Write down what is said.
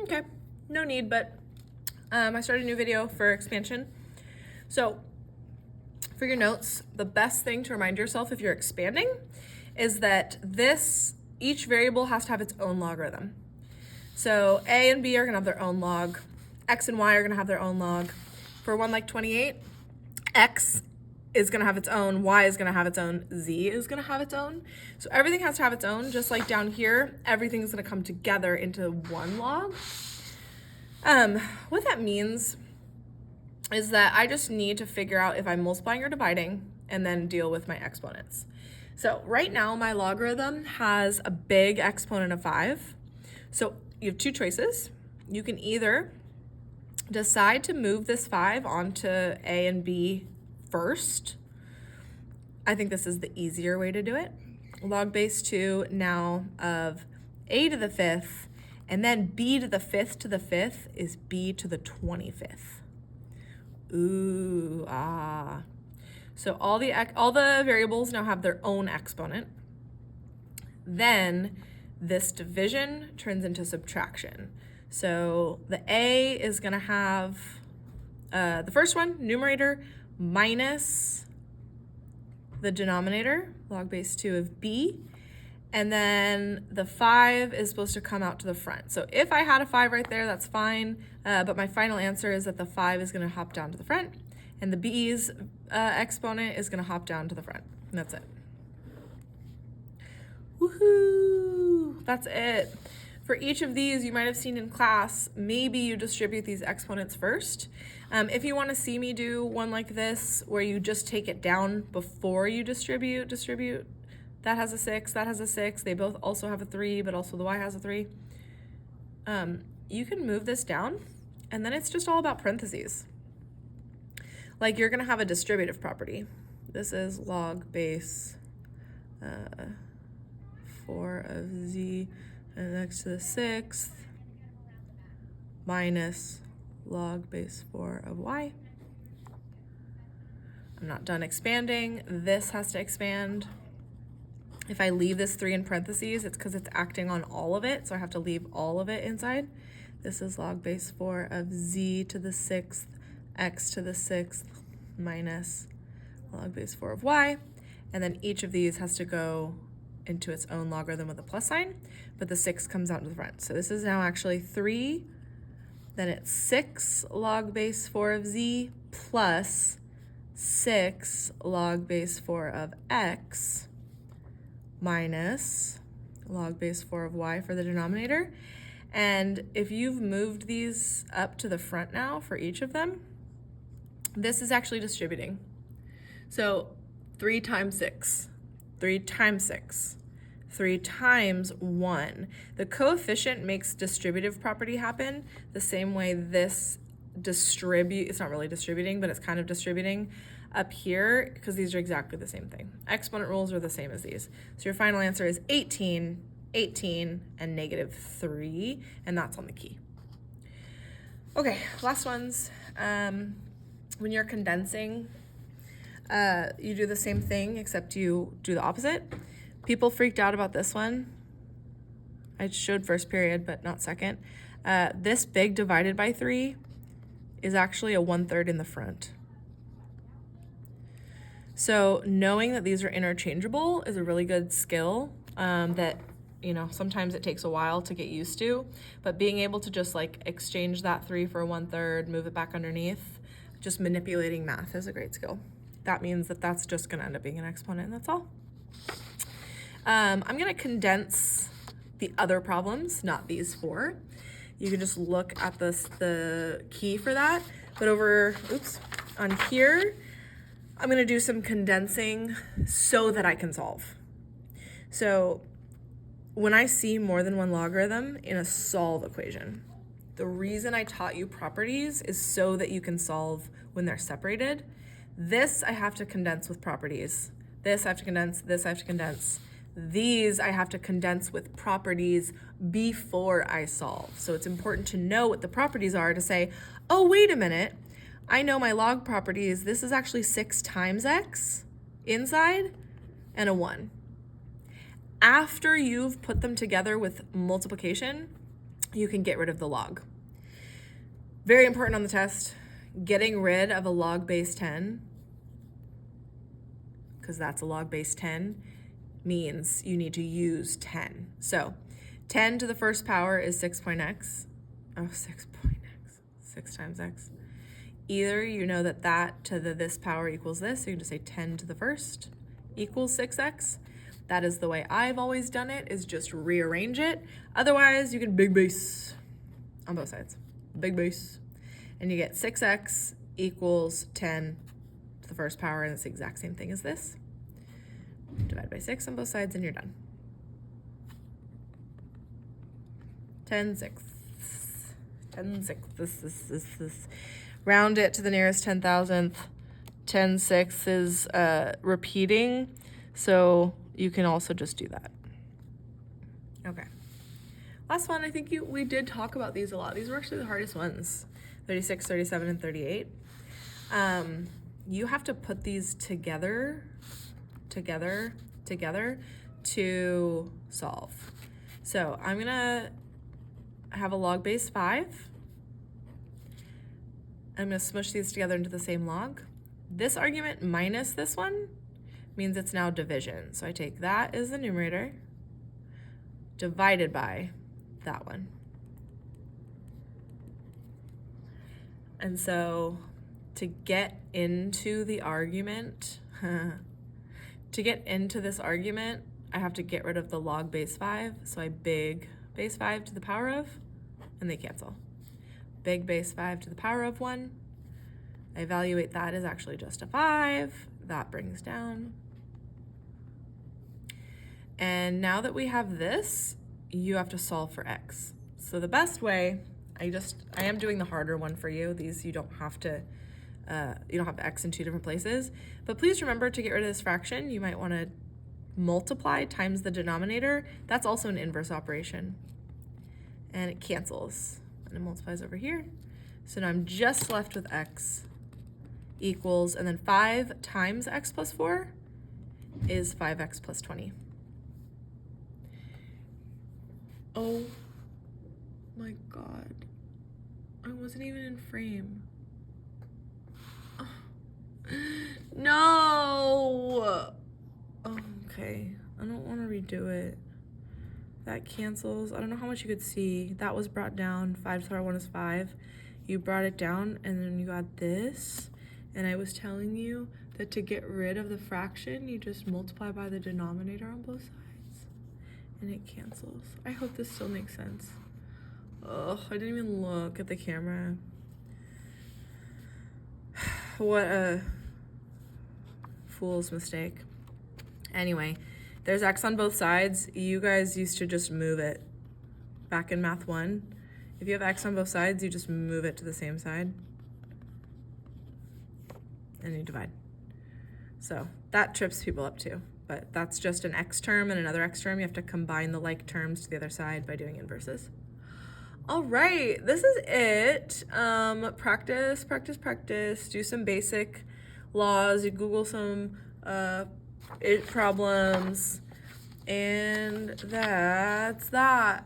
Okay, no need, but I started a new video for expansion. So for your notes, the best thing to remind yourself if you're expanding is that each variable has to have its own logarithm. So a and b are gonna have their own log, x and y are gonna have their own log. For one like 28, x is gonna have its own, y is gonna have its own, z is gonna have its own. So everything has to have its own, just like down here, everything is gonna come together into one log. What that means is that I just need to figure out if I'm multiplying or dividing and then deal with my exponents. So right now my logarithm has a big exponent of 5. So you have two choices. You can either decide to move this 5 onto a and b first. I think this is the easier way to do it. Log base 2 now of a to the 5th, and then b to the 5th to the 5th is b to the 25th. Ooh, ah. So all the variables now have their own exponent. Then this division turns into subtraction. So the a is gonna have the first one, numerator, minus the denominator, log base 2 of b, and then the 5 is supposed to come out to the front. So if I had a 5 right there, that's fine, but my final answer is that the 5 is gonna hop down to the front, and the b's exponent is gonna hop down to the front, and that's it. Woohoo, that's it. For each of these, you might have seen in class, maybe you distribute these exponents first. If you want to see me do one like this, where you just take it down before you distribute, that has a 6, that has a 6, they both also have a 3, but also the y has a 3. You can move this down, and then it's just all about parentheses. Like you're going to have a distributive property. This is log base 4 of z and x to the 6th minus log base 4 of y. I'm not done expanding. This has to expand. If I leave this 3 in parentheses, it's because it's acting on all of it, so I have to leave all of it inside. This is log base 4 of z to the 6th, x to the 6th minus log base 4 of y. And then each of these has to go into its own logarithm with a plus sign, but the 6 comes out to the front. So this is now actually 3, then it's 6 log base 4 of z plus 6 log base 4 of x minus log base 4 of y for the denominator. And if you've moved these up to the front now for each of them, this is actually distributing. So 3 times 6, 3 times 6, 3 times 1. The coefficient makes distributive property happen the same way this it's not really distributing, but it's kind of distributing up here because these are exactly the same thing. Exponent rules are the same as these. So your final answer is 18, 18, and negative 3, and that's on the key. Okay, last ones. When you're condensing, you do the same thing except you do the opposite. People freaked out about this one. I showed first period, but not second. This big divided by 3 is actually a 1/3 in the front. So knowing that these are interchangeable is a really good skill that, sometimes it takes a while to get used to, but being able to just like exchange that 3 for a 1/3, move it back underneath, just manipulating math is a great skill. That means that that's just gonna end up being an exponent, and that's all. I'm gonna condense the other problems, not these 4. You can just look at the key for that. But on here, I'm gonna do some condensing so that I can solve. So when I see more than one logarithm in a solve equation, the reason I taught you properties is so that you can solve when they're separated. This I have to condense with properties. This I have to condense, this I have to condense. These I have to condense with properties before I solve. So it's important to know what the properties are to say, oh, wait a minute, I know my log properties. This is actually 6 times x inside and a 1. After you've put them together with multiplication, you can get rid of the log. Very important on the test, getting rid of a log base 10, because that's a log base 10, means you need to use 10. So 10 to the first power is 6.x. Oh, 6.x, 6 times x. Either you know that to the this power equals this, so you can just say 10 to the first equals 6x. That is the way I've always done it, is just rearrange it. Otherwise, you can big base on both sides. Big base. And you get 6x equals 10 to the first power, and it's the exact same thing as this. Divide by 6 on both sides, and you're done. 10/6. 10/6. This. Round it to the nearest 10,000th. 10/6 is repeating, so you can also just do that. Okay. Last one, I think we did talk about these a lot. These were actually the hardest ones. 36, 37, and 38. You have to put these together to solve. So I'm gonna have a log base 5. I'm gonna smush these together into the same log. This argument minus this one means it's now division. So I take that as the numerator divided by that one. And so to get into the argument, to get into this argument, I have to get rid of the log base 5. So I big base 5 to the power of, and they cancel. Big base 5 to the power of 1. I evaluate that as actually just a 5. That brings down. And now that we have this, you have to solve for x. So the best way, I am doing the harder one for you. These you don't have to, you don't have x in 2 different places. But please remember, to get rid of this fraction, you might want to multiply times the denominator. That's also an inverse operation. And it cancels, and it multiplies over here. So now I'm just left with x equals, and then 5 times x plus 4 is 5x plus 20. Oh my God. I wasn't even in frame. Oh. No! Okay, I don't want to redo it. That cancels. I don't know how much you could see. That was brought down. 5 to the power 1 is 5. You brought it down, and then you got this. And I was telling you that to get rid of the fraction, you just multiply by the denominator on both sides. And it cancels. I hope this still makes sense. Oh, I didn't even look at the camera. What a fool's mistake. Anyway, there's x on both sides. You guys used to just move it. Back in Math 1, if you have x on both sides, you just move it to the same side. And you divide. So that trips people up too. But that's just an x term and another x term. You have to combine the like terms to the other side by doing inverses. All right, this is it. Practice, practice, practice. Do some basic laws. You Google some problems. And that's that.